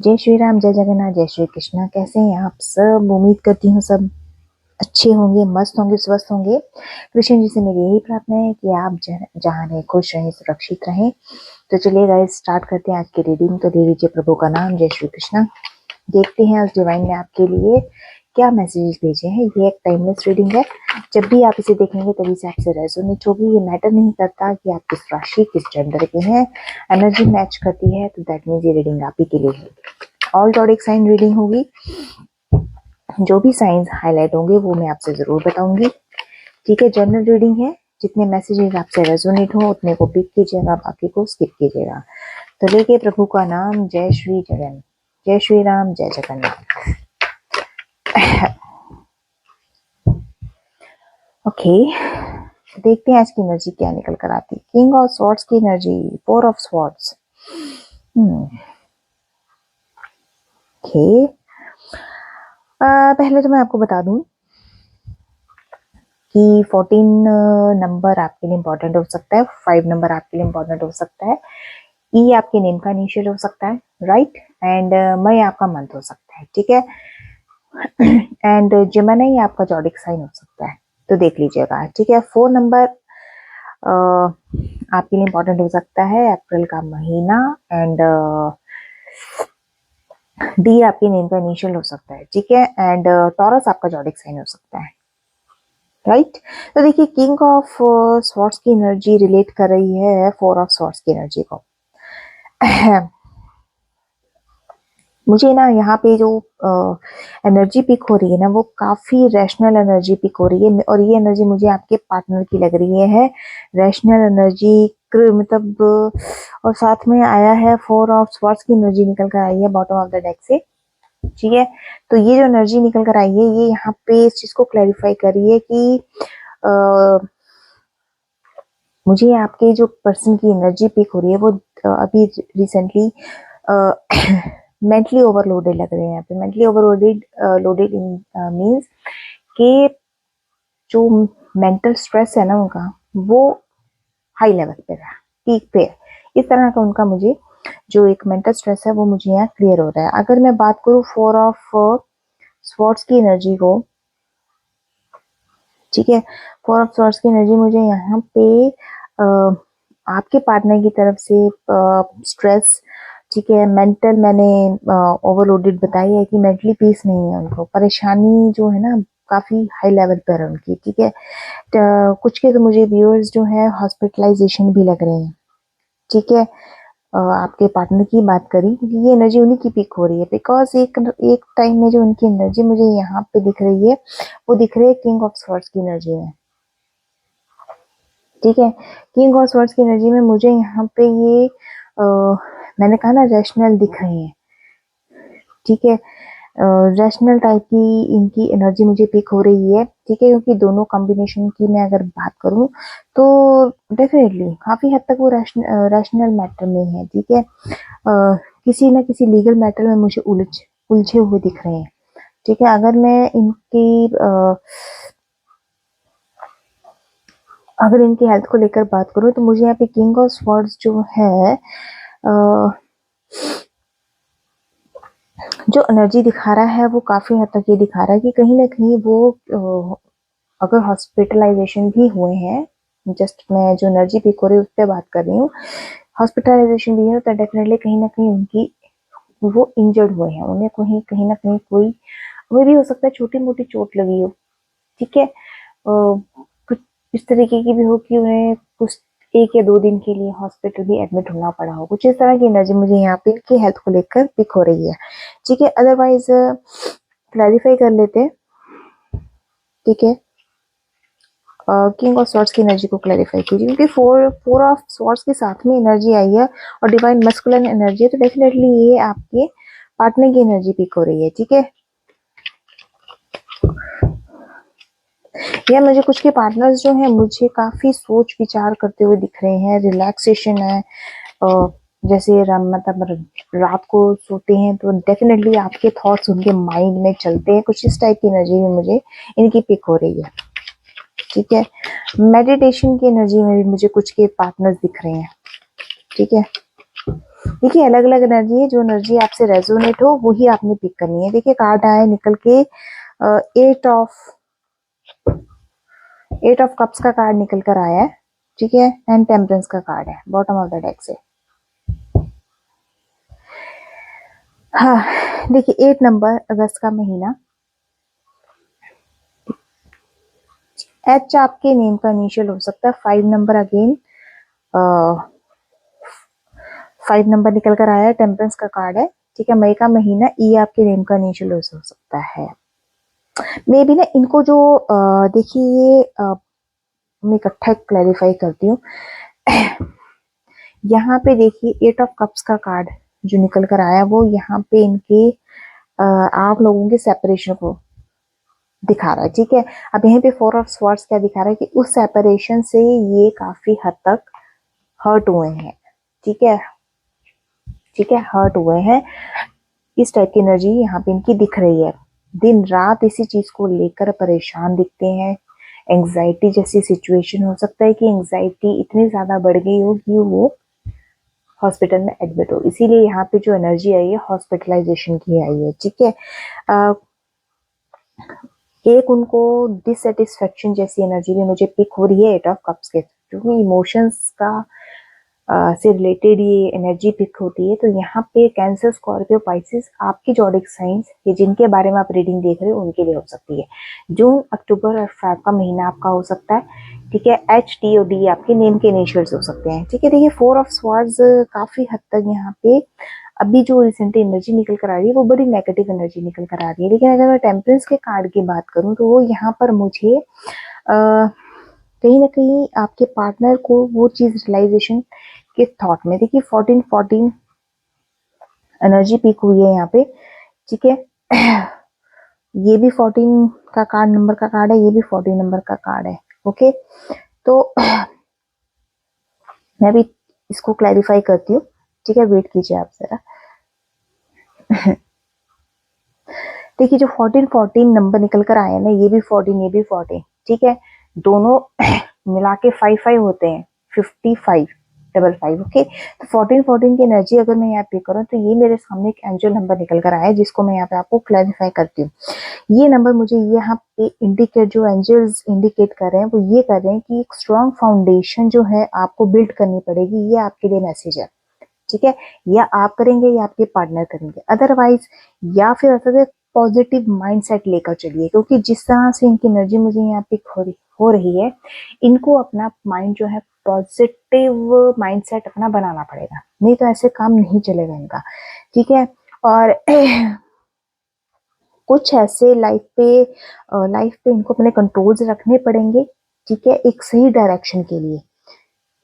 जय श्री राम, जय जगन्नाथ, जय श्री कृष्णा। कैसे हैं आप सब? उम्मीद करती हूँ सब अच्छे होंगे, मस्त होंगे, स्वस्थ होंगे। कृष्ण जी से मेरी यही प्रार्थना है कि आप जहाँ रहें खुश रहें, सुरक्षित रहें। तो चलिए गाइस, स्टार्ट करते हैं आज की रीडिंग। तो ले लीजिए प्रभु का नाम, जय श्री कृष्णा। देखते हैं आज डिवाइन ने आपके लिए क्या मैसेजेस भेजे हैं। ये एक टाइमलेस रीडिंग है। जब भी आप इसे देखेंगे तभी से आपसे रेजोनेट होगी। ये मैटर नहीं करता कि आप किस राशि, किस जेंडर के हैं। एनर्जी मैच करती है तो दैट मीन्स ये रीडिंग आप ही के लिए है। ऑल जॉडिक साइन रीडिंग होगी। जो भी साइंस हाईलाइट होंगे वो मैं आपसे जरूर बताऊंगी। ठीक है, जनरल रीडिंग है। जितने मैसेजेस आपसे रेजोनेट हो उतने को पिक कीजिएगा, बाकी को स्किप कीजिएगा। तो लेके प्रभु का नाम, जय श्री जगन, जय श्री राम, जय जगन्नाथ। ओके, देखते हैं आज की एनर्जी क्या निकल कर आती है। किंग ऑफ स्वॉर्ड्स की energy, four of swords. Okay, पहले तो मैं आपको बता दूं कि 14 नंबर आपके लिए इम्पोर्टेंट हो सकता है, 5 नंबर आपके लिए इम्पोर्टेंट हो सकता है, ई आपके नेम का इनिशियल हो सकता है, राइट, एंड मई आपका मंथ हो सकता है, ठीक है, एंड जेमिनी आपका जॉडिक साइन हो सकता है। तो देख लीजिएगा, ठीक है। 4 नंबर आपके लिए इम्पोर्टेंट हो सकता है, अप्रैल का महीना, एंड डी आपके नेम का इनिशियल हो सकता है, ठीक है, एंड टॉरस आपका जॉडिक साइन हो सकता है, राइट। तो देखिए, किंग ऑफ स्वॉर्ड्स की एनर्जी रिलेट कर रही है 4 ऑफ स्वॉर्ड्स की एनर्जी को। मुझे ना यहाँ पे जो एनर्जी पिक हो रही है ना, वो काफी रैशनल एनर्जी पिक हो रही है, और ये एनर्जी मुझे आपके पार्टनर की लग रही है। रैशनल एनर्जी, मतलब, और साथ में आया है 4 ऑफ स्वॉर्ड्स की एनर्जी निकल कर आई है बॉटम ऑफ द डेक से, ठीक है। तो ये जो एनर्जी निकल कर आई है, ये यहाँ पे इस चीज को क्लैरिफाई कर रही है कि मुझे आपके जो पर्सन की एनर्जी पिक हो रही है वो अभी रिसेंटली मेंटली ओवरलोडेड लग रहे हैं। यहाँ पे मेंटली ओवरलोडेड लोडेड मीन्स कि जो मेंटल स्ट्रेस है ना उनका, वो हाई लेवल पे है, पीक पे है। इस तरह का उनका मुझे जो एक मेंटल स्ट्रेस है वो मुझे यहाँ क्लियर हो रहा है। अगर मैं बात करूँ 4 ऑफ स्वॉर्ड्स की एनर्जी को, ठीक है, 4 ऑफ स्वॉर्ड्स की एनर्जी मुझे यहाँ पे आपके पार्टनर की तरफ से स्ट्रेस, ठीक है, मेंटल, मैंने ओवरलोडेड बताई है कि मेंटली पीस नहीं है उनको, परेशानी जो है ना काफी हाई लेवल पर है उनकी, ठीक है। कुछ के तो मुझे व्यूअर्स जो है हॉस्पिटलाइजेशन भी लग रहे हैं, ठीक है। आपके पार्टनर की बात करी क्योंकि ये एनर्जी उन्हीं की पिक हो रही है, बिकॉज एक टाइम में जो उनकी एनर्जी मुझे यहाँ पे दिख रही है वो दिख रही है किंग ऑफ स्वॉर्ड्स की एनर्जी में, ठीक है। किंग ऑफ स्वॉर्ड्स की एनर्जी में मुझे यहाँ पे ये मैंने कहा ना रैशनल दिख रही है, ठीक है। रैशनल टाइप की इनकी एनर्जी मुझे पिक हो रही है, ठीक है, क्योंकि दोनों कॉम्बिनेशन की मैं अगर बात करूं तो डेफिनेटली काफी हद तक वो रैशनल मैटर में है, ठीक है। किसी न किसी लीगल मैटर में मुझे उलझे हुए दिख रहे हैं, ठीक है। अगर इनकी हेल्थ को लेकर बात करूं तो मुझे यहाँ पे किंग ऑफ स्वॉर्ड्स जो है जो एनर्जी दिखा रहा है वो काफी हद तक ये दिखा रहा है कि कहीं ना कहीं वो अगर हॉस्पिटलाइजेशन भी हुए हैं, जस्ट मैं जो एनर्जी पिक हो रही है उस पर बात कर रही हूँ, हॉस्पिटलाइजेशन भी है तो डेफिनेटली कहीं ना कहीं उनकी वो इंजर्ड हुए हैं, उन्हें कहीं ना कहीं कोई, वो भी हो सकता है छोटी मोटी चोट लगी हो, ठीक है। कुछ इस तरीके की भी हो कि उन्हें कुछ 1 या 2 दिन के लिए हॉस्पिटल भी एडमिट होना पड़ा हो, कुछ इस तरह की एनर्जी मुझे यहाँ पे इनकी हेल्थ को लेकर पिक हो रही है, ठीक है। अदरवाइज क्लैरिफाई कर लेते हैं, ठीक है। किंग ऑफ स्वॉर्ड्स की एनर्जी को क्लैरिफाई कीजिए, क्योंकि फोर ऑफ स्वॉर्ड्स के साथ में एनर्जी आई है और डिवाइन मस्कुलिन एनर्जी है, तो डेफिनेटली ये आपके पार्टनर की एनर्जी पिक हो रही है, ठीक है। या मुझे कुछ के पार्टनर्स जो हैं मुझे काफी सोच विचार करते हुए दिख रहे हैं, रिलैक्सेशन है, जैसे मतलब रात को सोते हैं तो डेफिनेटली आपके थॉट्स उनके माइंड में चलते हैं, कुछ इस टाइप की एनर्जी में मुझे इनकी पिक हो रही है, ठीक है। मेडिटेशन की एनर्जी में भी मुझे कुछ के पार्टनर्स दिख रहे हैं, ठीक है। देखिए अलग अलग एनर्जी है, जो एनर्जी आपसे रेजोनेट हो वही आपने पिक करनी है। देखिए कार्ड आया निकल के एट ऑफ कप्स का कार्ड निकल कर आया है, ठीक है, एंड टेम्परेंस का कार्ड है बॉटम ऑफ द डेक से। हाँ देखिए 8 नंबर अगस्त का महीना, एच आपके नेम का इनिशियल हो सकता है। 5 नंबर अगेन 5 नंबर निकल कर आया है, टेम्परेंस का कार्ड है, ठीक है। मई का महीना ई आपके नेम का इनिशियल हो सकता है। मे भी ना इनको जो देखिए मैं इकट्ठा क्लैरिफाई करती हूँ। यहाँ पे देखिए 8 ऑफ कप्स का कार्ड जो निकल कर आया वो यहाँ पे इनके आप लोगों के सेपरेशन को दिखा रहा है, ठीक है। अब यहाँ पे 4 ऑफ स्वॉर्ड्स क्या दिखा रहा है कि उस सेपरेशन से ये काफी हद तक हर्ट हुए हैं, ठीक है, ठीक है, हर्ट हुए हैं। इस टाइप की एनर्जी यहाँ पे इनकी दिख रही है। दिन रात इसी चीज को लेकर परेशान दिखते हैं। एंग्जाइटी जैसी सिचुएशन हो सकता है कि एंग्जाइटी इतनी ज्यादा बढ़ गई हो कि वो हॉस्पिटल में एडमिट हो, इसीलिए यहाँ पे जो एनर्जी आई है हॉस्पिटलाइजेशन की आई है, ठीक है। एक उनको डिससेटिस्फेक्शन जैसी एनर्जी भी मुझे पिक हो रही है 8 ऑफ कप्स के, क्योंकि इमोशंस का से रिलेटेड ये एनर्जी पिक होती है। तो यहाँ पे कैंसर, स्कॉर्पियो, पाइसेस आपकी जॉडिक साइंस ये जिनके बारे में आप रीडिंग देख रहे हो उनके लिए हो सकती है। जून, अक्टूबर और फेब का महीना आपका हो सकता है, ठीक है। एच, टी और डी आपके नेम के इनिशियल्स हो सकते हैं, ठीक है। देखिए 4 ऑफ स्वॉर्ड्स काफी हद तक यहाँ पे अभी जो रिसेंटली एनर्जी निकल कर आ रही है वो बड़ी नेगेटिव एनर्जी निकल कर आ रही है। लेकिन अगर मैं टेम्परेंस के कार्ड की बात करूं तो वो यहाँ पर मुझे कहीं ना कहीं आपके पार्टनर को वो चीज रियलाइजेशन के थॉट में, देखिए 14 एनर्जी पीक हुई है यहाँ पे, ठीक है। ये भी 14 का कार्ड नंबर का कार्ड है, ये भी 14 नंबर का कार्ड है, ओके। तो मैं भी इसको क्लैरिफाई करती हूँ, ठीक है, वेट कीजिए आप जरा। देखिए जो 14 नंबर निकल कर आया ना, ये भी 14 ये भी 14, ठीक है, दोनों मिला के 5 होते हैं, 55 डबल 5, ओके। तो 14 की एनर्जी अगर मैं यहाँ पे करूँ तो ये मेरे सामने एक एंजल नंबर निकल कर आया है जिसको मैं यहाँ पे आपको क्लैरिफाई करती हूँ। ये नंबर मुझे यहाँ पे इंडिकेट, जो एंजल्स इंडिकेट कर रहे हैं वो ये कर रहे हैं कि एक स्ट्रॉन्ग फाउंडेशन जो है आपको बिल्ड करनी पड़ेगी। ये आपके लिए मैसेज है, ठीक है। या आप करेंगे या आपके पार्टनर करेंगे, अदरवाइज या फिर ऐसा पॉजिटिव माइंडसेट लेकर चलिए, क्योंकि जिस तरह से इनकी एनर्जी मुझे यहाँ पे हो रही है, इनको अपना माइंड जो है पॉजिटिव माइंडसेट अपना बनाना पड़ेगा, नहीं तो ऐसे काम नहीं चलेगा इनका, ठीक है। और कुछ ऐसे लाइफ पे इनको अपने कंट्रोल्स रखने पड़ेंगे, ठीक है, एक सही डायरेक्शन के लिए,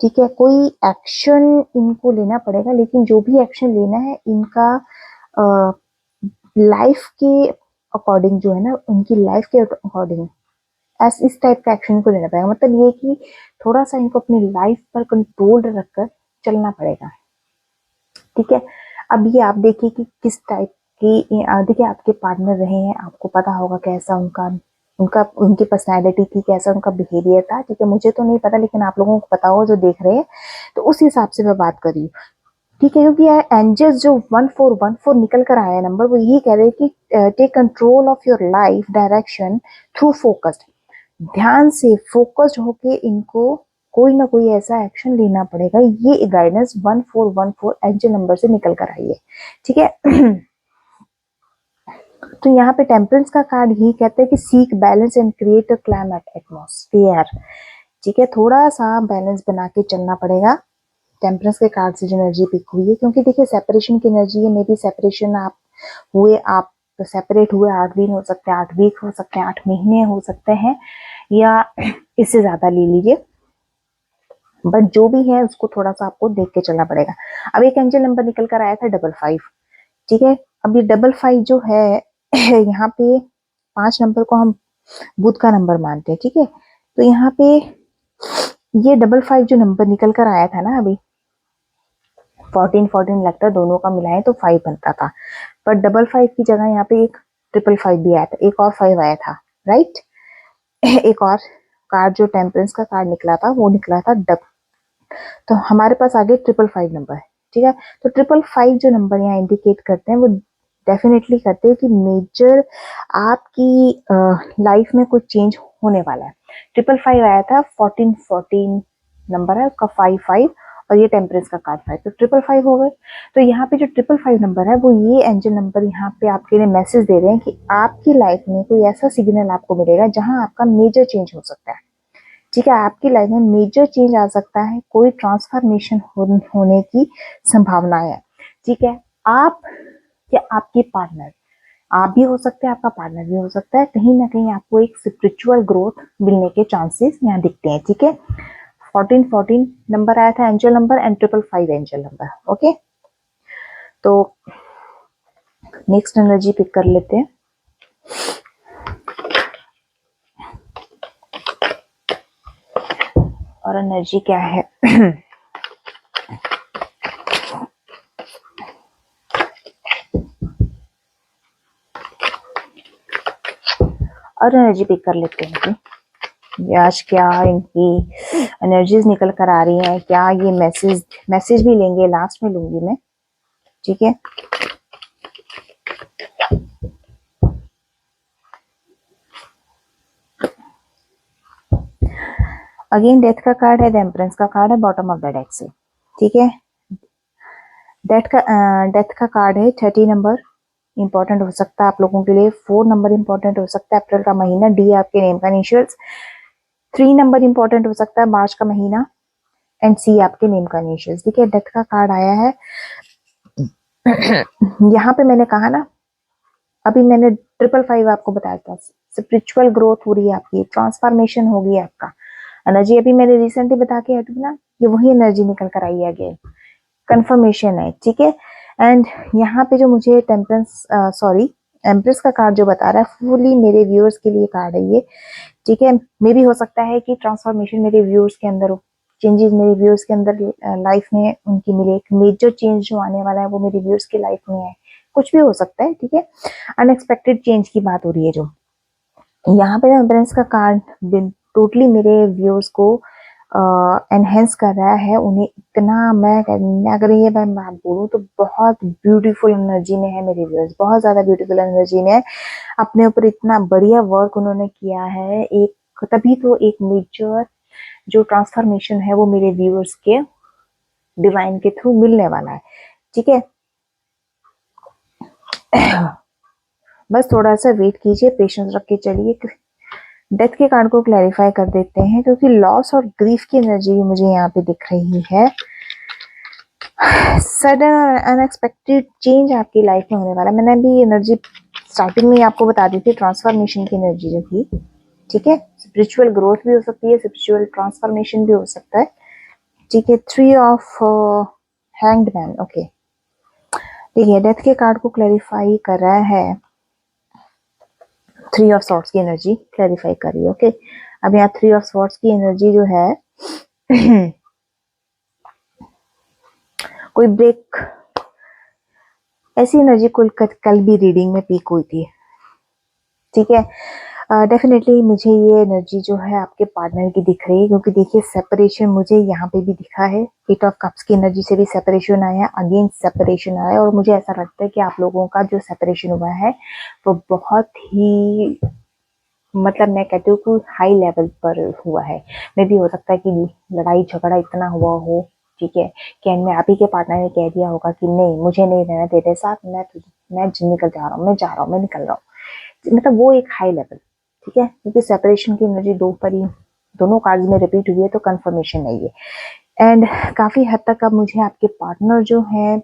ठीक है। कोई एक्शन इनको लेना पड़ेगा, लेकिन जो भी एक्शन लेना है इनका लाइफ के अकॉर्डिंग जो है ना, उनकी लाइफ के अकॉर्डिंग इस टाइप का एक्शन को लेना पड़ेगा। मतलब ये कि थोड़ा सा इनको अपनी लाइफ पर कंट्रोल रखकर चलना पड़ेगा, ठीक है। अब ये आप देखिए कि किस टाइप की, देखिए आपके पार्टनर रहे हैं, आपको पता होगा कैसा उनका उनका उनकी पर्सनैलिटी थी, कैसा उनका बिहेवियर था, ठीक है। मुझे तो नहीं पता, लेकिन आप लोगों को पता होगा जो देख रहे हैं, तो उस हिसाब से मैं बात कर रही हूँ, ठीक है। क्योंकि एंजल्स जो 1414 निकल कर आया नंबर, वो यही कह रहे हैं कि take control of your life direction through focused, ध्यान से फोकस्ड होके इनको कोई ना कोई ऐसा एक्शन लेना पड़ेगा। ये गाइडेंस 1414 एंजल नंबर से निकल कर आई है, ठीक है। तो यहाँ पे टेम्परेंस का कार्ड यही कहते हैं कि seek balance and create a climate atmosphere, ठीक है। थोड़ा सा बैलेंस बना के चलना पड़ेगा। टेम्परेंस के कार्ड से जो एनर्जी पिक हुई है, क्योंकि देखिए सेपरेशन की एनर्जी है, मे बी सेपरेशन आप सेपरेट हुए 8 दिन हो सकते हैं, 8 वीक हो सकते हैं, 8 महीने हो सकते हैं, या इससे ज्यादा ले लीजिए, बट जो भी है उसको थोड़ा सा आपको देख के चलना पड़ेगा। अब एक एंजल नंबर निकल कर आया था 55, ठीक है। अब ये 55 जो है यहाँ पे 5 नंबर को हम बुध का नंबर मानते हैं, ठीक है। तो यहाँ पे ये 55 जो नंबर निकल कर आया था ना, अभी 14 लगता है, दोनों का मिलाएं तो 5 बनता था, पर 55 की जगह यहाँ पे एक 555 भी आया था, एक और 5 आया था, राइट। एक और कार्ड जो टेम्परेंस का कार्ड निकला था वो निकला था डब, तो हमारे पास आगे 555 नंबर है, ठीक है। तो 555 जो नंबर यहाँ इंडिकेट करते हैं वो डेफिनेटली करते हैं कि मेजर आपकी लाइफ में कुछ चेंज होने वाला है। 555 आया था, 1414 नंबर है उसका, 55 और ये टेम्परेंस का कार्ड 5, तो 555 हो गए। तो यहाँ पे जो 555 नंबर है वो ये एंजल नंबर यहाँ पे आपके लिए मैसेज दे रहे हैं कि आपकी लाइफ में कोई ऐसा सिग्नल आपको मिलेगा जहां आपका मेजर चेंज हो सकता है। ठीक है, आपकी लाइफ में मेजर चेंज आ सकता है, कोई ट्रांसफॉर्मेशन होने की संभावना है। ठीक है, आप या आपके पार्टनर, आप भी हो सकते हैं, आपका पार्टनर भी हो सकता है, कहीं ना कहीं आपको एक स्पिरिचुअल ग्रोथ मिलने के चांसेस यहाँ दिखते हैं। ठीक है, 1414 नंबर आया था angel number and 555 angel number. Okay, तो नेक्स्ट एनर्जी पिक कर लेते हैं। और एनर्जी क्या है? और एनर्जी पिक कर लेते हैं कि आज क्या इनकी एनर्जीज निकल कर आ रही हैं, क्या ये मैसेज भी लेंगे, लास्ट में लूंगी मैं। ठीक है, अगेन डेथ का कार्ड है, टेम्परेंस का कार्ड है बॉटम ऑफ द डेक से। ठीक है, डेथ का कार्ड है 30 नंबर इंपॉर्टेंट हो सकता है आप लोगों के लिए, 4 नंबर इंपॉर्टेंट हो सकता है, अप्रैल का महीना, डी आपके नेम का इनिशियल्स, 3 नंबर इंपॉर्टेंट हो सकता है, मार्च का महीना, एंड सी आपके नेम का इनिशियल्स। ठीक है, डेथ का कार्ड आया है। यहाँ पे मैंने कहा ना, अभी मैंने 555 आपको बताया था, स्पिरिचुअल ग्रोथ हो रही है आपकी, ट्रांसफॉर्मेशन होगी आपका। एनर्जी अभी मैंने रिसेंटली बता के हटू ना, ये वही एनर्जी निकल कर आई है अगेन, कंफर्मेशन है। ठीक है, एंड यहाँ पे जो मुझे एम्प्रेस का कार्ड जो बता रहा है, फुली मेरे व्यूअर्स के लिए कार्ड है ये। ठीक है, मे भी हो सकता है कि ट्रांसफॉर्मेशन मेरे व्यूअर्स के अंदर हो, चेंजेस मेरे व्यूअर्स के अंदर लाइफ में उनकी मिले, एक मेजर चेंज जो आने वाला है वो मेरे व्यूअर्स की लाइफ में है, कुछ भी हो सकता है। ठीक है, अनएक्सपेक्टेड चेंज की बात हो रही है जो यहाँ पे एम्प्रेस का कार्ड टोटली मेरे व्यूअर्स को एनहेंस कर रहा है, उन्हें इतना, मैं अगर ये बात बोलूँ तो बहुत ब्यूटीफुल एनर्जी में है मेरे व्यूअर्स, बहुत ज्यादा ब्यूटीफुल एनर्जी में है, अपने ऊपर इतना बढ़िया वर्क उन्होंने किया है, एक तभी तो एक मेजर जो ट्रांसफॉर्मेशन है वो मेरे व्यूअर्स के डिवाइन के थ्रू मिलने वाला है। ठीक है, बस थोड़ा सा वेट कीजिए, पेशेंस रख के चलिए। डेथ के कार्ड को क्लैरिफाई कर देते हैं, क्योंकि लॉस और ग्रीफ की एनर्जी भी मुझे यहाँ पे दिख रही है। सडन अनएक्सपेक्टेड चेंज आपकी लाइफ में होने वाला है। मैंने अभी एनर्जी स्टार्टिंग में आपको बता दी थी, ट्रांसफॉर्मेशन की एनर्जी जो थी। ठीक है, स्पिरिचुअल ग्रोथ भी हो सकती है, स्पिरिचुअल ट्रांसफॉर्मेशन भी हो सकता है। ठीक है, 3 ऑफ हैंग्ड मैन। ओके, ठीक है, डेथ के कार्ड को क्लैरिफाई कर रहा है, 3 ऑफ सॉर्ड्स की एनर्जी क्लैरिफाई कर रही है। ओके, अब यहाँ 3 ऑफ सॉर्ड्स की एनर्जी जो है कोई ब्रेक, ऐसी एनर्जी कल भी रीडिंग में पीक हुई थी। ठीक है, डेफिनेटली मुझे ये एनर्जी जो है आपके पार्टनर की दिख रही है, क्योंकि देखिए सेपरेशन मुझे यहाँ पे भी दिखा है, 8 ऑफ कप्स की एनर्जी से भी सेपरेशन आया, अगेन सेपरेशन आया, और मुझे ऐसा लगता है कि आप लोगों का जो सेपरेशन हुआ है वो बहुत ही, मतलब मैं कहती हूँ कि हाई लेवल पर हुआ है। मे भी हो सकता है कि लड़ाई झगड़ा इतना हुआ हो, ठीक है, कि इनमें आप ही के पार्टनर ने कह दिया होगा कि नहीं मुझे नहीं रहना तेरे साथ, मैं निकल जा रहा हूँ, मैं जा रहा हूँ, मैं निकल रहा हूँ, मतलब वो एक हाई लेवल। ठीक है, क्योंकि सेपरेशन की एनर्जी दो पर ही दोनों कार्ड्स में रिपीट हुई है, तो कंफर्मेशन है ये। एंड काफी हद तक अब मुझे आपके पार्टनर जो है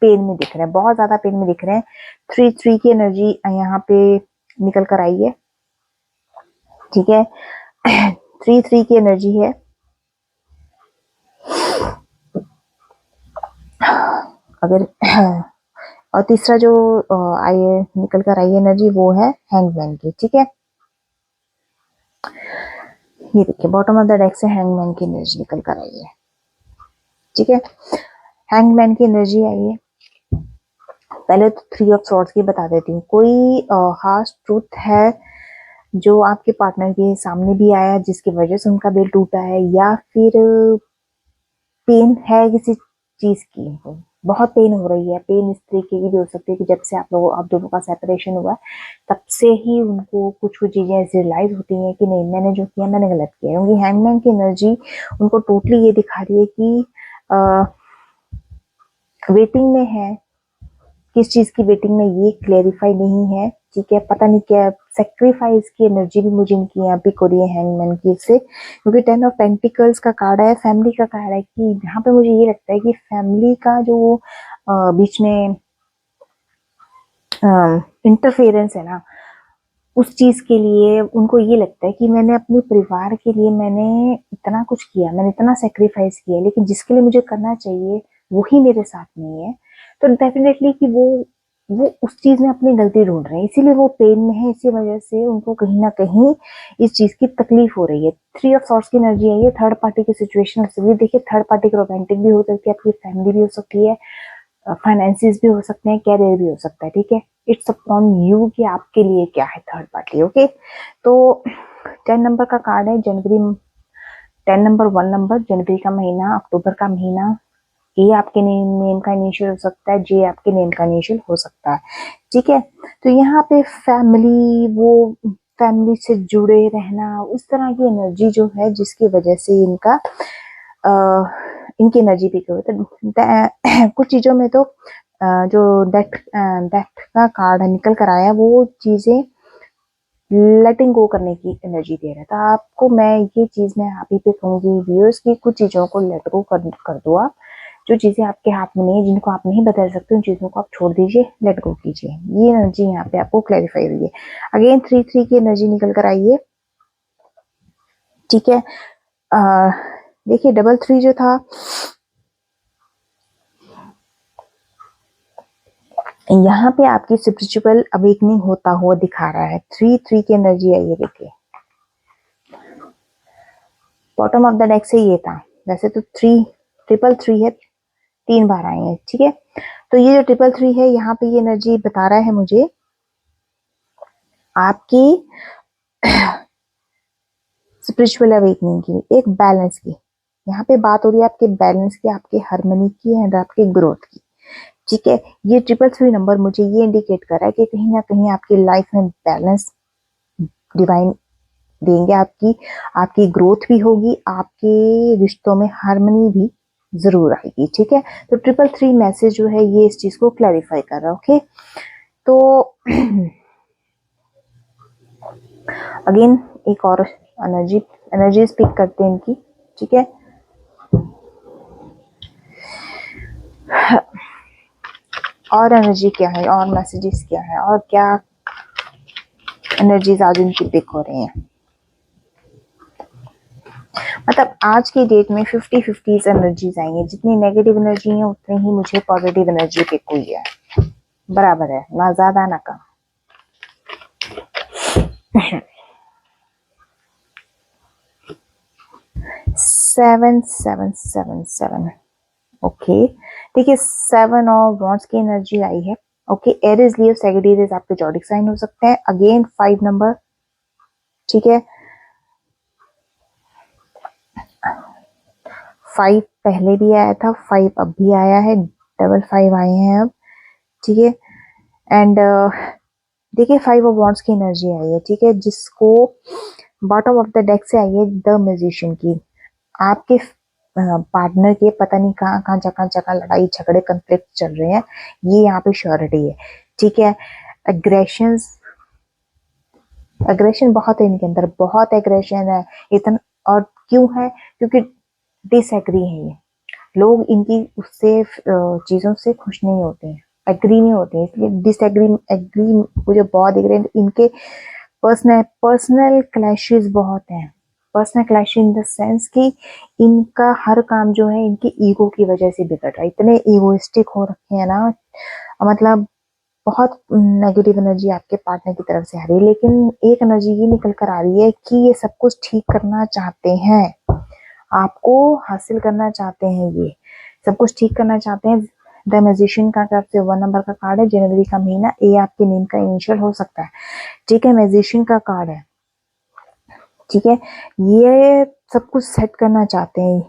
पेन में दिख रहे हैं, बहुत ज्यादा पेन में दिख रहे हैं। 3 की एनर्जी यहाँ पे निकल कर आई है। ठीक है, 3 की एनर्जी है। अगर और तीसरा जो आई निकल कर आई एनर्जी वो है हैंगमैन की। ठीक है, ये देखिए बॉटम ऑफ द डेक से हैंगमैन की एनर्जी निकल कर आई है। ठीक है, हैंगमैन की एनर्जी आई है। पहले तो 3 ऑफ सॉर्ड्स की बता देती हूँ, कोई हार्श ट्रूथ है जो आपके पार्टनर के सामने भी आया, जिसकी वजह से उनका दिल टूटा है, या फिर पेन है किसी चीज की इनको बहुत पेन हो रही है। पेन इस तरीके की भी हो सकती है कि जब से आप दोनों का सेपरेशन हुआ है तब से ही उनको कुछ कुछ चीजें ऐसी रियलाइज होती हैं कि नहीं, मैंने जो किया मैंने गलत किया। क्योंकि हैंगमैन की एनर्जी उनको टोटली ये दिखा रही है कि वेटिंग में है। किस चीज की वेटिंग में ये क्लेरिफाई नहीं है, ठीक है। पता नहीं क्या सेक्रीफाइस की एनर्जी भी मुझे इनकी यहाँ पे हो रही है हैंगमैन की इससे। क्योंकि 10 ऑफ पेंटिकल्स का कार्ड है, फैमिली का कार्ड है कि यहाँ पे मुझे ये लगता है कि फैमिली का जो बीच में इंटरफेरेंस है ना, उस चीज के लिए उनको ये लगता है कि मैंने अपने परिवार के लिए मैंने इतना कुछ किया, मैंने इतना सेक्रीफाइस किया, लेकिन जिसके लिए मुझे करना चाहिए वही मेरे साथ नहीं है। तो डेफिनेटली कि वो उस चीज में अपनी गलती ढूंढ रहे हैं, इसीलिए वो पेन में है। इसी वजह से उनको कहीं ना कहीं इस चीज की तकलीफ हो रही है। 3 ऑफ सॉर्ड्स की एनर्जी आई है, थर्ड पार्टी की सिचुएशन हो सकती है। देखिए, थर्ड पार्टी की रोमांटिक भी हो सकती है, आपकी फैमिली भी हो सकती है, फाइनेंसिस भी हो सकते हैं, कैरियर भी हो सकता है, ठीक है। इट्स अपॉन यू कि आपके लिए क्या है थर्ड पार्टी। ओके, तो 10 नंबर का कार्ड है जनवरी। 10 नंबर 1 नंबर, जनवरी का महीना, अक्टूबर का महीना। ए आपके नेम का इनिशियल हो सकता है, जे आपके नेम का इनिशियल हो सकता है, ठीक है। तो यहाँ पे फैमिली, वो फैमिली से जुड़े रहना, उस तरह की एनर्जी जो है जिसकी वजह से इनकी एनर्जी पीक हुई। तो कुछ चीजों में तो जो डेथ का कार्ड निकल कर आया, वो चीजें लेटिंग गो करने की एनर्जी दे रहा है। तो आपको मैं ये चीज मैं आप ही पे कहूंगी व्यूअर्स की कुछ चीजों को लेट गो कर दो आप। जो चीजें आपके हाथ में नहीं है, जिनको आप नहीं बदल सकते, उन चीजों को आप छोड़ दीजिए, लेट गो कीजिए। ये एनर्जी यहाँ पे आपको क्लैरिफाई हुई है। अगेन 3-3 की एनर्जी निकल कर आई है, ठीक है। देखिए, डबल 3 जो था, यहाँ पे आपकी स्पिरिचुअल अवेकनिंग होता हुआ दिखा रहा है। 3-3 की एनर्जी आई है, देखिए बॉटम ऑफ द डेक से ये था। वैसे तो 3-3 है, 3 बार आए हैं, ठीक है। तो ये जो 3-3 है, यहाँ पे ये एनर्जी बता रहा है मुझे आपकी स्पिरिचुअल अवेकनिंग की, एक बैलेंस की। यहाँ पे बात हो रही है आपके बैलेंस की, आपके हार्मनी की एंड आपके ग्रोथ की, ठीक है। ये 3-3 नंबर मुझे ये इंडिकेट कर रहा है कि कहीं ना कहीं आपकी लाइफ में बैलेंस डिवाइन देंगे। आपकी आपकी ग्रोथ भी होगी, आपके रिश्तों में हार्मनी भी जरूर आएगी, ठीक है। तो 3-3 मैसेज जो है ये इस चीज को क्लैरिफाई कर रहा है। ओके, तो अगेन एक और एनर्जी स्पीक करते हैं इनकी, ठीक है। और एनर्जी क्या है, और मैसेजेस क्या है, और क्या एनर्जीज आज इनकी पिक हो रही हैं। मतलब आज की डेट में 50-50 एनर्जीज आई हैं। जितनी नेगेटिव एनर्जी है उतनी ही मुझे पॉजिटिव एनर्जी पिक हुई है, बराबर है, ना ज्यादा ना कम। 7-7-7-7, ओके। देखिए, 7 और वॉन्ड्स की एनर्जी आई है, ओके। एरिस, लियो, सैजिटेरियस आपके जॉडिक साइन हो सकते हैं। अगेन 5 नंबर, ठीक है। 5 पहले भी आया था, 5 अब भी आया है, डबल 5 आए हैं अब, ठीक है। एंड देखिए, 5 ऑफ वॉन्ड्स की एनर्जी आई है, ठीक है, जिसको बॉटम ऑफ द डेक से आई है द म्यूजिशियन की। आपके पार्टनर के पता नहीं कहाँ कहाँ जगह जगह लड़ाई झगड़े कंफ्लिक्ट चल रहे हैं, ये यहाँ पे श्योरिटी है, ठीक है। एग्रेशन बहुत है इनके अंदर, बहुत एग्रेशन है इतना। और क्यों है? क्योंकि डिसएग्री है ये लोग, इनकी उससे चीजों से खुश नहीं होते हैं, एग्री नहीं होते हैं, इसलिए डिसएग्री एग्री मुझे बहुत दिख रहे हैं इनके। पर्सनल क्लैशेस बहुत हैं, personal clash in the sense कि इनका हर काम जो है इनकी ईगो की वजह से बिगड़ रहा है। इतने ईगोइस्टिक हो रखे हैं ना, मतलब बहुत नेगेटिव एनर्जी आपके पार्टनर की तरफ से आ रही है। लेकिन एक एनर्जी ये निकल कर आ रही है कि ये सब कुछ ठीक करना चाहते हैं, आपको हासिल करना चाहते हैं, ये सब कुछ ठीक करना चाहते हैं। द मैजिशियन का तरफ से 1 नंबर का कार्ड है, जनवरी का महीना, ए आपके नेम का इनिशियल हो सकता है, ठीक है। मैजिशियन का कार्ड है, ठीक है। ये सब कुछ सेट करना चाहते हैं,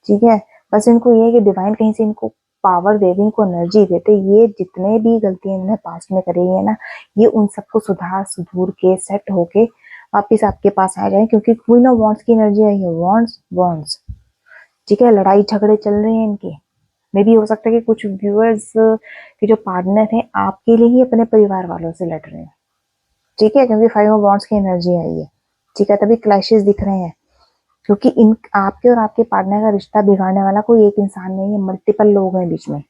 ठीक है। बस इनको ये है कि डिवाइन कहीं से इनको पावर दे दे, इनको एनर्जी देते, ये जितने भी गलतियां इन्होंने पास्ट में करी है ना, ये उन सबको सुधूर के सेट होके वापिस आपके पास आ जाए, क्योंकि क्वीन ऑफ वॉन्ड्स की एनर्जी आई है, वॉन्ड्स वॉन्ड्स, ठीक है। लड़ाई झगड़े चल रहे हैं इनके, मे भी हो सकता है कि कुछ व्यूअर्स के जो पार्टनर हैं आपके लिए ही अपने परिवार वालों से लड़ रहे हैं, ठीक है, क्योंकि 5 ऑफ वॉन्ड्स की एनर्जी आई है, ठीक है। तभी क्लैशेस दिख रहे हैं, क्योंकि इन आपके और आपके पार्टनर का रिश्ता बिगाड़ने वाला कोई एक इंसान नहीं है, मल्टीपल लोग हैं बीच में,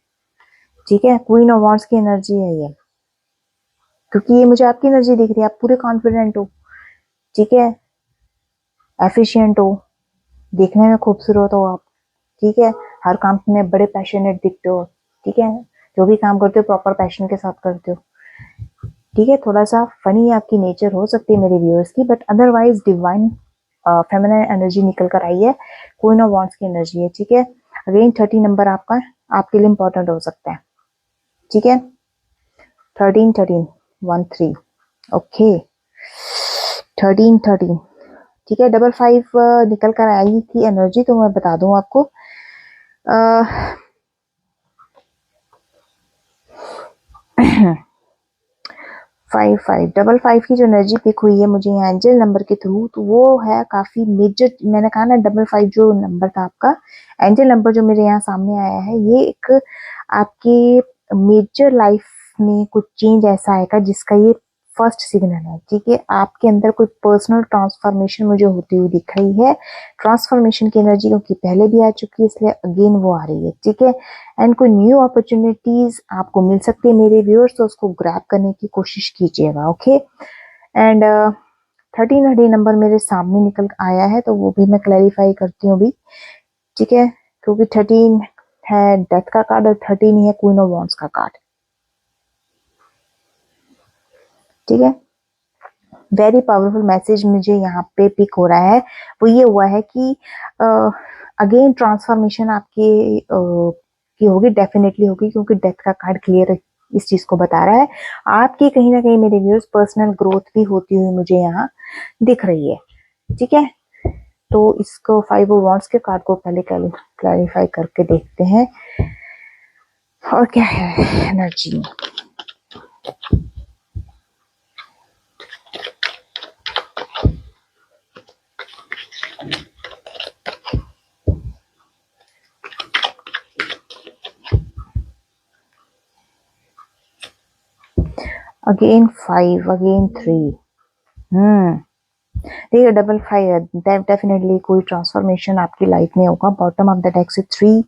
ठीक है। क्वीन ऑफ वॉन्ड्स की एनर्जी है ये, क्योंकि ये मुझे आपकी एनर्जी दिख रही है, आप पूरे कॉन्फिडेंट हो, ठीक है, एफिशिएंट हो, देखने में खूबसूरत हो आप, ठीक है, हर काम में बड़े पैशनेट दिखते हो, ठीक है, जो भी काम करते हो प्रॉपर पैशन के साथ करते हो, ठीक है। थोड़ा सा फनी आपकी नेचर हो सकती है मेरे व्यूअर्स की, but otherwise divine feminine energy निकल कर आई है, क्वीन ऑफ वॉन्ड्स की एनर्जी है, ठीक है। अगेन 30 नंबर आपका आपके लिए इंपॉर्टेंट हो सकता है, ठीक है। 13 13 ओके, 13 ठीक है। 55 निकल कर आई थी एनर्जी, तो मैं बता दूं आपको, 55 की जो एनर्जी पिक हुई है मुझे यहाँ एंजल नंबर के थ्रू, तो वो है काफी मेजर, मैंने कहा ना 55 जो नंबर था आपका, एंजल नंबर जो मेरे यहाँ सामने आया है, ये एक आपके मेजर लाइफ में कुछ चेंज ऐसा आएगा जिसका ये फर्स्ट सिग्नल है, ठीक है। आपके अंदर कोई पर्सनल ट्रांसफॉर्मेशन मुझे होती हुई दिख रही है, ट्रांसफॉर्मेशन की एनर्जी क्योंकि पहले भी आ चुकी है, इसलिए अगेन वो आ रही है, ठीक है। एंड कोई न्यू अपॉर्चुनिटीज आपको मिल सकती है मेरे व्यूअर्स, तो उसको ग्रैब करने की कोशिश कीजिएगा, ओके। एंड 13 नंबर मेरे सामने निकल आया है, तो वो भी मैं क्लैरिफाई करती हूँ अभी, ठीक है, क्योंकि 13 है डेथ का कार्ड और 13 ही है क्वीन ऑफ वॉन्ड्स का कार्ड, ठीक है। वेरी पावरफुल मैसेज मुझे यहाँ पे पिक हो रहा है, वो ये हुआ है कि अगेन ट्रांसफॉर्मेशन आपकी की होगी, डेफिनेटली होगी, क्योंकि डेथ का कार्ड क्लियर इस चीज को बता रहा है। आपकी कहीं ना कहीं मेरे व्यूअर्स पर्सनल ग्रोथ भी होती हुई मुझे यहाँ दिख रही है, ठीक है। तो इसको 5 ऑफ वॉन्ड्स के कार्ड को पहले क्लैरिफाई करके देखते हैं और क्या है एनर्जी में। अगेन 5 अगेन 3, देखिए 55 है, डेफिनेटली कोई ट्रांसफॉर्मेशन आपकी लाइफ में होगा। बॉटम ऑफ द डेक से 3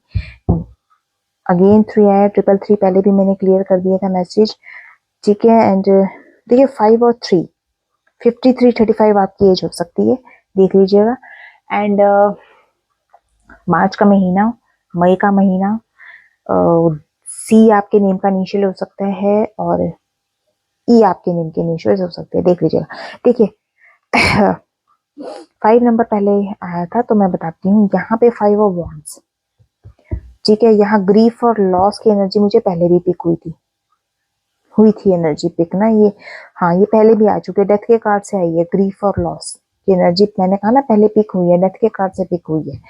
अगेन 3 आया, 333 पहले भी मैंने क्लियर कर दिया था मैसेज, ठीक है। एंड देखिए 5 और 3 53 35 आपकी एज हो सकती है, देख लीजिएगा। एंड मार्च का महीना, मई का महीना, सी आपके नेम का इनिशियल हो सकता है और ई आपके नेम के इनिशियल हो सकते हैं, देख लीजिएगा। देखिए 5 नंबर पहले आया था, तो मैं बताती हूँ यहाँ पे 5 ऑफ वॉन्ड्स, ठीक है। यहाँ ग्रीफ और लॉस की एनर्जी मुझे पहले भी पिक हुई थी एनर्जी पिक ना ये, हाँ ये पहले भी आ चुके हैं, डेथ के कार्ड से आई है, ग्रीफ और लॉस की एनर्जी मैंने कहा ना पहले पिक हुई है, डेथ के कार्ड से पिक हुई है।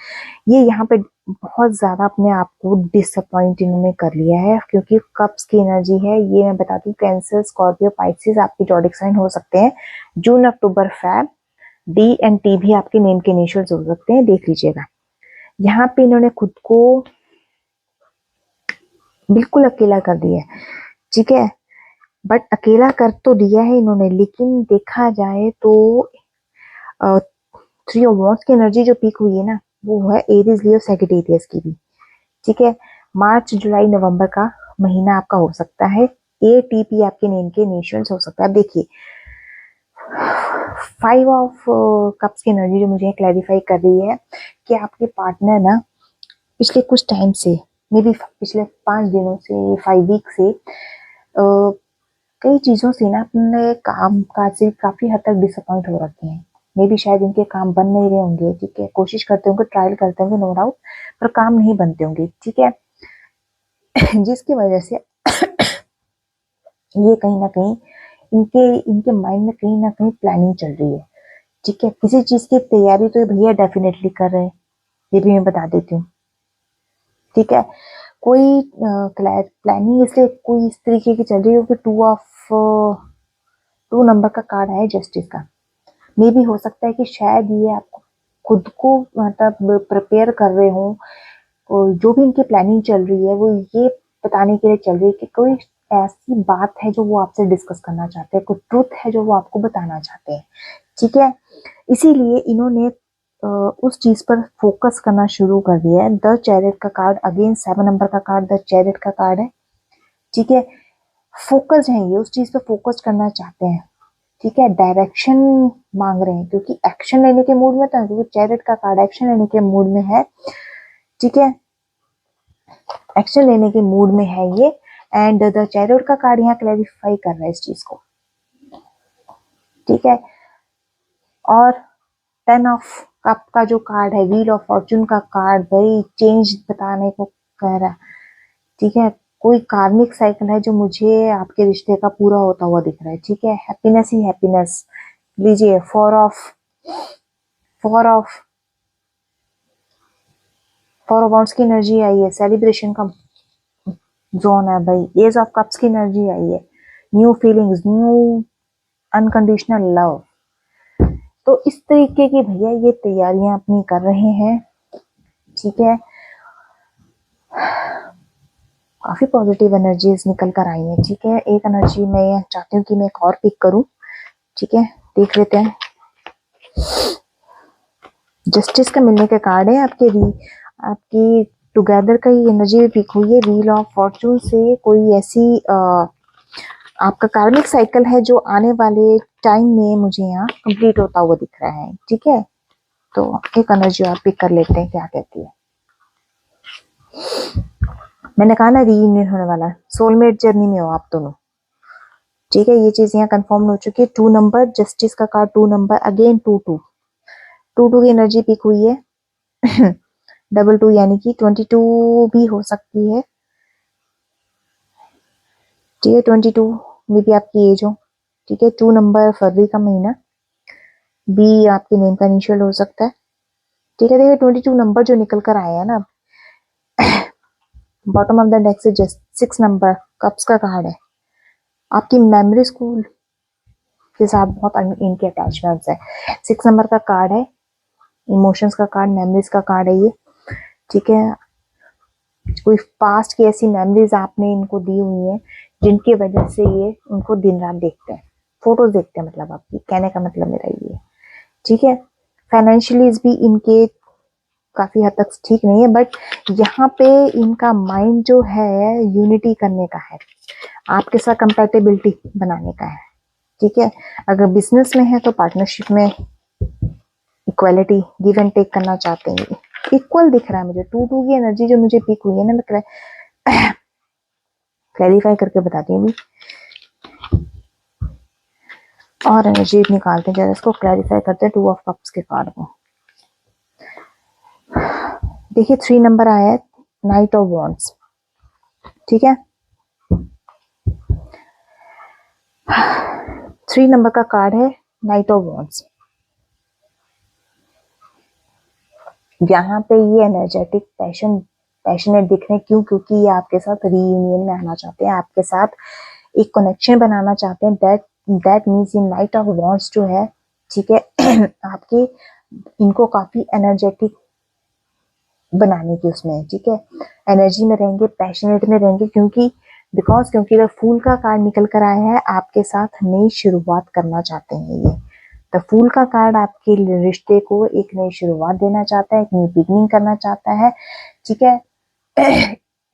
ये यहाँ पे बहुत ज्यादा अपने आप को डिसअपॉइंट इन्होंने कर लिया है, क्योंकि कप्स की एनर्जी है ये, मैं बताती हूँ कैंसर स्कॉर्पियो पाइसेस आपके जॉडिक साइन हो सकते हैं, जून अक्टूबर फैब, डी एंड टी भी आपके नेम के इनिशियल्स हो सकते हैं, देख लीजिएगा। यहाँ पे इन्होंने खुद को बिल्कुल अकेला कर दिया है, ठीक है। बट अकेला कर तो दिया है इन्होंने, लेकिन देखा जाए तो 3 ऑफ वॉन्ड्स की एनर्जी जो पीक हुई है ना, वो है एरीज लियो सैजिटेरियस की भी, ठीक है। मार्च जुलाई नवंबर का महीना आपका हो सकता है, ए टी पी आपके नेम के इनिशियल्स हो सकता है। देखिए 5 ऑफ कप्स की एनर्जी जो मुझे क्लैरिफाई कर रही है कि आपके पार्टनर ना पिछले कुछ टाइम से, मे बी पिछले 5 दिनों से, 5 वीक से कई चीजों से ना अपने काम काज से काफी हद तक डिसअपॉइंट हो रखे हैं। मे बी शायद इनके काम बन नहीं रहे होंगे, ठीक है, कोशिश करते होंगे, ट्रायल करते होंगे, नो डाउट, पर काम नहीं बनते होंगे, ठीक है। जिसकी वजह से ये कहीं ना कहीं इनके इनके माइंड में कहीं ना कहीं प्लानिंग चल रही है, ठीक है। किसी चीज की तैयारी तो ये भैया डेफिनेटली कर रहे हैं, ये भी मैं बता देती हूँ, ठीक है। कोई प्लानिंग इसलिए कोई इस तरीके की चल रही हो कि टू नंबर का कार्ड है जस्टिस का। मे भी हो सकता है कि शायद ये आपको खुद को मतलब प्रिपेयर कर रहे हो, और जो भी इनकी प्लानिंग चल रही है वो ये बताने के लिए चल रही है कि कोई ऐसी बात है जो वो आपसे डिस्कस करना चाहते हैं, कोई ट्रुथ है जो वो आपको बताना चाहते हैं। ठीक है, इसीलिए इन्होंने उस चीज पर फोकस करना शुरू कर दिया है। द चैरियट का कार्ड, अगेन 7 नंबर का कार्ड द चैरियट का कार्ड है। ठीक है, फोकस है, ये उस चीज पर फोकस करना चाहते हैं। ठीक है, डायरेक्शन मांग रहे हैं क्योंकि एक्शन लेने के मूड में था, क्योंकि चैरियट का कार्ड एक्शन लेने के मूड में है। ठीक है, एक्शन लेने के मूड में है ये। एंड द चैरियट का कार्ड यहाँ क्लैरिफाई कर रहा है इस चीज को। ठीक है, और 10 ऑफ कप का जो कार्ड है, व्हील ऑफ फॉर्चून का कार्ड, भाई चेंज बताने को कह रहा है। ठीक है, कोई कार्मिक साइकिल है जो मुझे आपके रिश्ते का पूरा होता हुआ दिख रहा है। ठीक है, हैप्पीनेस ही हैप्पीनेस लीजिए। फोर ऑफ वांड्स की एनर्जी आई है, सेलिब्रेशन का जोन है भाई। एज ऑफ कप्स की एनर्जी आई है, new feelings, new unconditional love. तो इस तरीके की भैया ये तैयारियां अपनी कर रहे हैं। ठीक है, काफी पॉजिटिव एनर्जीज निकल कर आई है। ठीक है, एक एनर्जी मैं चाहती हूँ कि मैं एक और पिक करूं। ठीक है, देख लेते हैं। जस्टिस का मिलने के कार्ड है आपकी टुगेदर का ही एनर्जी भी पिक हुई है। व्हील ऑफ फॉर्चून से कोई ऐसी आपका कार्मिक साइकिल है जो आने वाले टाइम में मुझे यहाँ कंप्लीट होता हुआ दिख रहा है। ठीक है, तो एक एनर्जी और पिक कर लेते हैं, क्या कहती है। मैंने कहा ना रीयूनियन होने वाला है, सोलमेट जर्नी में हो आप दोनों। ठीक है, ये चीज यहाँ कंफर्म हो चुकी है। 2 नंबर जस्टिस का कार्ड, 2 नंबर, अगेन 2 की एनर्जी पिक हुई है। डबल 2 यानी कि 22 भी हो सकती है। ठीक है, 22 में भी आपकी एज हो। ठीक है, 2 नंबर, फरवरी का महीना, बी आपके नेम का इनिशियल हो सकता है। ठीक है, देखिए 22 नंबर जो निकल कर आया है ना, बॉटम ऑफ द डेक से जस्ट 6 नंबर कप्स का कार्ड है। आपकी मेमोरी स्कूल के साथ बहुत इनके अटैचमेंट्स है। 6 नंबर का कार्ड है, इमोशंस का कार्ड, मेमोरीज का कार्ड है ये। ठीक है, कोई पास्ट की ऐसी मेमोरीज आपने इनको दी हुई है जिनकी वजह से ये उनको दिन रात देखते हैं, फोटोज देखते हैं, मतलब आपकी कहने का मतलब मेरा ये है। ठीक है, फाइनेंशियली भी इनके काफी हद तक ठीक नहीं है, बट यहाँ पे इनका माइंड जो है यूनिटी करने का है, आपके साथ कंपेटेबिलिटी बनाने का है। ठीक है, अगर बिजनेस में है तो पार्टनरशिप में इक्वालिटी, गिव एंड टेक करना चाहते हैं। इक्वल दिख रहा है मुझे। 2 की एनर्जी जो मुझे पिक हुई है ना, मैं क्लैरिफाई करके बताती हूँ। और एनर्जी निकालते हैं, जरा इसको क्लैरिफाई करते हैं 2 ऑफ कप्स के कार्ड को। देखिए 3 नंबर आया है, नाइट ऑफ वॉन्ड्स। ठीक है, 3 नंबर का कार्ड है, नाइट ऑफ वॉन्ड्स। यहाँ पे ये एनर्जेटिक पैशनेट दिख रहे हैं। क्यों? क्योंकि ये आपके साथ रीयूनियन में आना चाहते हैं, आपके साथ एक कनेक्शन बनाना चाहते हैं। That means in night of wands जो है, ठीक है, आपके इनको काफी एनर्जेटिक बनाने की उसमें, ठीक है, एनर्जी में रहेंगे, पैशनेट में रहेंगे, क्योंकि द फूल का कार्ड निकल कर आया है, आपके साथ नई शुरुआत करना चाहते हैं ये। द फूल का कार्ड आपके रिश्ते को एक नई शुरुआत देना चाहता है, एक न्यू बिगनिंग करना चाहता है। ठीक है,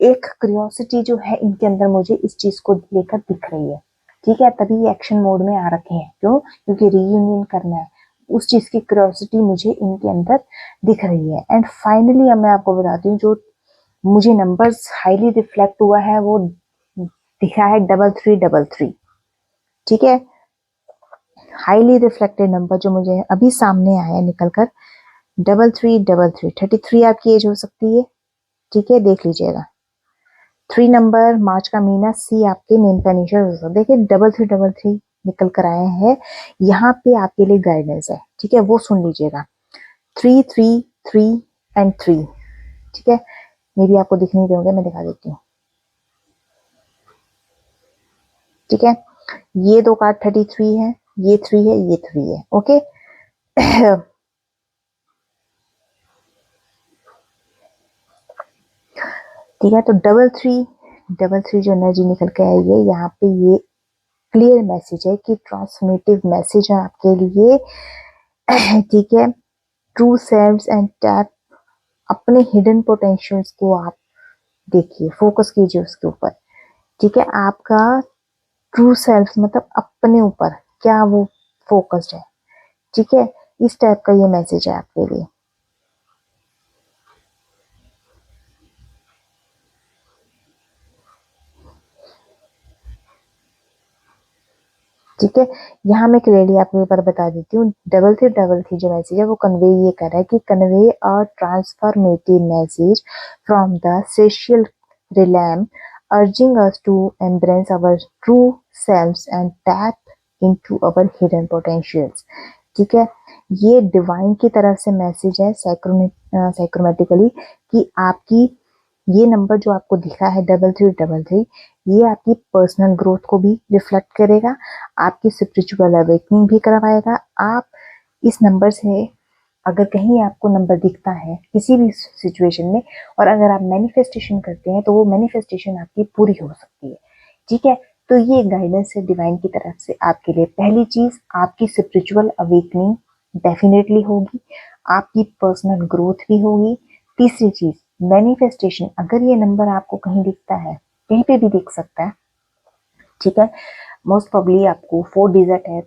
एक क्यूरियोसिटी जो है इनके अंदर मुझे इस चीज को लेकर दिख रही है। ठीक है, तभी एक्शन मोड में आ रखे हैं। क्यों? क्योंकि रीयूनियन करना है, उस चीज की क्यूरियोसिटी मुझे इनके अंदर दिख रही है। एंड फाइनली अब मैं आपको बताती हूँ, जो मुझे नंबर्स हाईली रिफ्लेक्ट हुआ है वो दिखा है 3333। ठीक है, हाईली रिफ्लेक्टेड नंबर जो मुझे अभी सामने आया निकल कर 3333, 33 आपकी एज हो सकती है। ठीक है, देख लीजिएगा। 3 नंबर, मार्च का महीना, सी आपके नेम का इनिशियल हो सकता है। देखिए 3333 निकल कर आए हैं, यहाँ पे आपके लिए गाइडेंस है। ठीक है, वो सुन लीजिएगा। 333 एंड 3। ठीक है, मे भी आपको दिख नहीं रहे होंगे, मैं दिखा देती हूँ। ठीक है, ये दो कार्ड 33 है, ये 3 है, ये 3 है। ओके ठीक है, तो डबल थ्री जो एनर्जी निकल के आई है यहाँ पे, ये क्लियर मैसेज है कि ट्रांसफॉर्मेटिव मैसेज है आपके लिए। ठीक है, ट्रू सेल्व्स एंड टैप अपने हिडन पोटेंशियल्स को आप देखिए, फोकस कीजिए उसके ऊपर। ठीक है, आपका ट्रू सेल्फ मतलब अपने ऊपर क्या वो फोकस्ड है। ठीक है, इस टाइप का ये मैसेज है आपके लिए। ठीक है, यहाँ मैं क्लियरली आपको ऊपर बता देती हूँ। डबल थ्री जो मैसेज है वो कन्वे ये कर रहा है कि convey a transformative message from the सेशियल realm urging us to embrace our true selves and tap into our hidden potentials. ठीक है, ये डिवाइन की तरफ से मैसेज है साइक्रोमेटिकली कि आपकी ये नंबर जो आपको दिखा है डबल थ्री, ये आपकी पर्सनल ग्रोथ को भी रिफ्लेक्ट करेगा, आपकी स्पिरिचुअल अवेकनिंग भी करवाएगा। आप इस नंबर से अगर कहीं आपको नंबर दिखता है किसी भी सिचुएशन में, और अगर आप मैनिफेस्टेशन करते हैं तो वो मैनिफेस्टेशन आपकी पूरी हो सकती है। ठीक है, तो ये गाइडेंस है डिवाइन की तरफ से आपके लिए। पहली चीज, आपकी स्पिरिचुअल अवेकनिंग डेफिनेटली होगी, आपकी पर्सनल ग्रोथ भी होगी। तीसरी चीज, मैनिफेस्टेशन, अगर ये नंबर आपको कहीं दिखता है, कहीं पे भी दिख सकता है। ठीक है, मोस्ट प्रॉब्ली आपको 4 डिजिट है,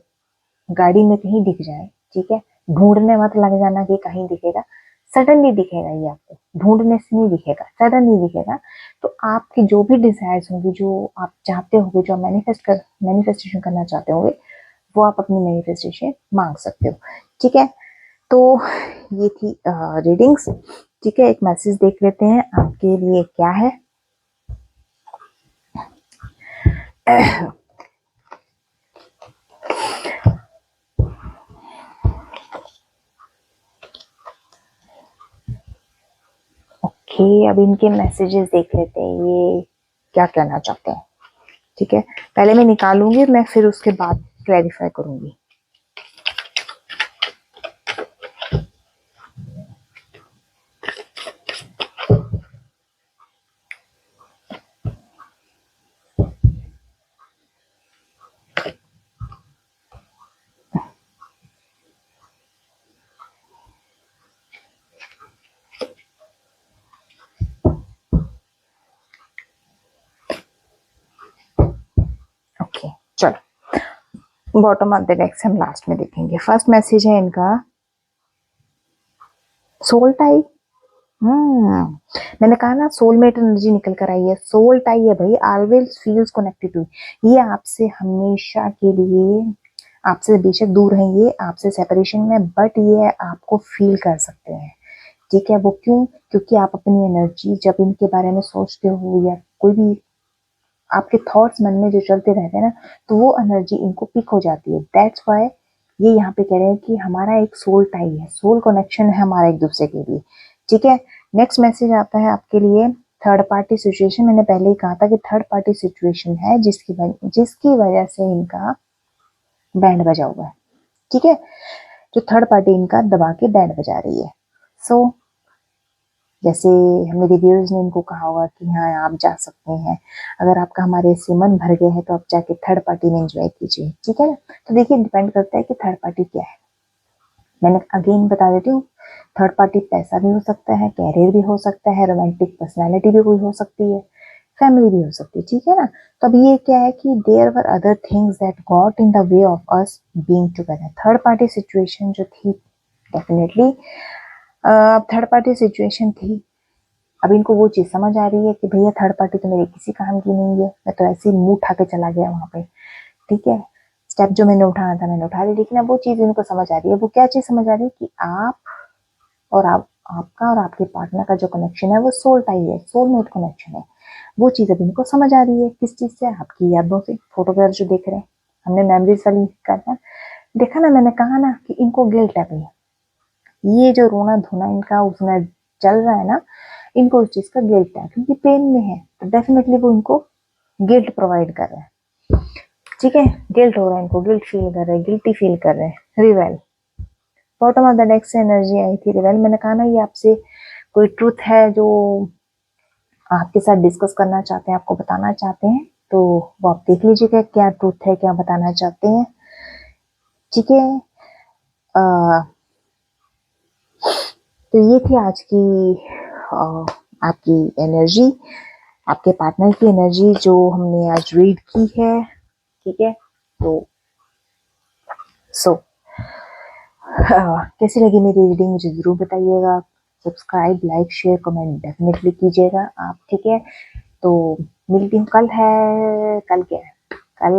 गाड़ी में कहीं दिख जाए। ठीक है, ढूंढने मत लग जाना कि कहीं दिखेगा, सडनली दिखेगा, ये आपको ढूंढने से नहीं दिखेगा, सडनली दिखेगा। तो आपकी जो भी डिजायर्स होंगी, जो आप चाहते होंगे, जो मैनिफेस्टेशन करना चाहते होंगे, वो आप अपनी मैनिफेस्टेशन मांग सकते हो। ठीक है, तो ये थी रीडिंग्स। ठीक है, एक मैसेज देख लेते हैं आपके लिए क्या है। ओके, अब इनके मैसेजेस देख लेते हैं, ये क्या कहना चाहते हैं। ठीक है, पहले मैं निकालूंगी, मैं फिर उसके बाद क्लैरिफाई करूंगी। ओके, चलो बॉटम ऑफ द डेक से हम लास्ट में देखेंगे। फर्स्ट मैसेज है इनका सोल टाई। मैंने कहा ना, सोलमेट एनर्जी निकल कर आई है, सोल टाई है भाई, ऑलवेज फील्स कनेक्टेड टू। ये आपसे हमेशा के लिए, आपसे बेशक दूर है, ये आपसे सेपरेशन में, बट ये आपको फील कर सकते हैं। ठीक है, वो क्यों? क्योंकि आप अपनी एनर्जी जब इनके बारे में सोचते हो, या कोई भी आपके थॉट्स मन में जो चलते रहते हैं ना, तो वो एनर्जी इनको पिक हो जाती है। दैट्स वाई ये यहाँ पे कह रहे हैं कि हमारा एक सोल टाई है, सोल कनेक्शन है हमारा एक दूसरे के लिए। ठीक है, नेक्स्ट मैसेज आता है आपके लिए थर्ड पार्टी सिचुएशन। मैंने पहले ही कहा था कि थर्ड पार्टी सिचुएशन है जिसकी वजह से इनका बैंड बजा हुआ है। ठीक है, जो थर्ड पार्टी इनका दबा के बैंड बजा रही है। सो जैसे मेरे व्यूअर्स ने इनको कहा होगा कि हाँ आप जा सकते हैं, अगर आपका हमारे से मन भर गया है तो आप जाके थर्ड पार्टी में एंजॉय कीजिए। ठीक है ना, तो देखिए डिपेंड करता है कि थर्ड पार्टी क्या है। मैंने अगेन बता देती हूँ, थर्ड पार्टी पैसा भी हो सकता है, कैरियर भी हो सकता है, रोमांटिक पर्सनैलिटी भी कोई हो सकती है, फैमिली भी हो सकती है। ठीक है ना, तो अब ये क्या है कि there were other things that got in the way of us being together. Third party situation जो थी, डेफिनेटली थर्ड पार्टी सिचुएशन थी। अब इनको वो चीज समझ आ रही है कि भैया थर्ड पार्टी तो मेरे किसी काम की नहीं है, मैं तो ऐसे ही मुंह उठा के चला गया वहां पे। ठीक है, स्टेप जो मैंने उठाना था मैंने उठा ली, लेकिन अब वो चीज इनको समझ आ रही है। वो क्या चीज समझ आ रही है कि आपका और आपके पार्टनर का जो कनेक्शन है वो सोल टाई है, सोलमेट कनेक्शन है। वो चीज अब इनको समझ आ रही है। किस चीज से? आपकी यादों से। फोटोग्राफ जो देख रहे हैं, हमने मेमोरीज वाली करना देखा ना, मैंने कहा ना कि इनको गिल्ट है भैया, ये जो रोना धोना इनका उसमें चल रहा है ना, इनको उस चीज का गिल्ट है, क्योंकि पेन में है तो डेफिनेटली वो इनको गिल्ट प्रोवाइड कर रहा है। ठीक है, गिल्ट हो रहा है इनको, गिल्ट फील कर रहे हैं, गिल्टी फील कर रहे हैं। रिवेल, बॉटम ऑफ द डेक से एनर्जी आई थी रिवेल। मैंने कहा ना, ये आपसे कोई ट्रूथ है जो आपके साथ डिस्कस करना चाहते हैं, आपको बताना चाहते हैं, तो वो आप देख लीजिएगा क्या ट्रूथ है, क्या बताना चाहते हैं। ठीक है, तो ये थी आज की आपकी एनर्जी, आपके पार्टनर की एनर्जी जो हमने आज रीड की है। ठीक है, तो कैसी लगी मेरी रीडिंग मुझे जरूर बताइएगा। Subscribe, like, share, comment definitely कीजिएगा आप। ठीक है, तो मिलती हूँ। कल है, कल क्या है, कल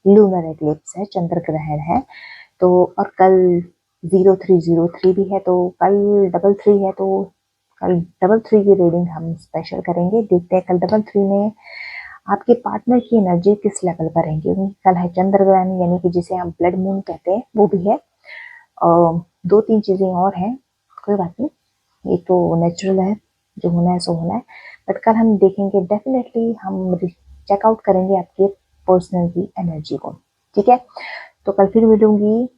लूनर एक्लिप्स है, चंद्र ग्रहण है। तो और कल 0303 भी है, तो कल 33 है, तो कल 33 की रीडिंग हम स्पेशल करेंगे। देखते हैं कल 33 में आपके पार्टनर की एनर्जी किस लेवल पर रहेंगी। कल है चंद्र ग्रहण, यानी कि जिसे हम ब्लड मून कहते हैं, वो भी है। दो तीन चीजें और हैं, कोई बात नहीं, ये तो नेचुरल है, जो होना है सो होना है। बट कल हम देखेंगे, डेफिनेटली हम चेकआउट करेंगे आपके पर्सनल की एनर्जी को। ठीक है, तो कल फिर मिलूंगी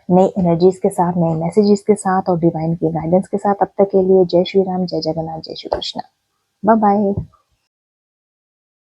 नई एनर्जीज के साथ, नए मैसेजेस के साथ और डिवाइन के गाइडेंस के साथ। अब तक के लिए जय श्री राम, जय जगन्नाथ, जय श्री कृष्ण, बाय बाय।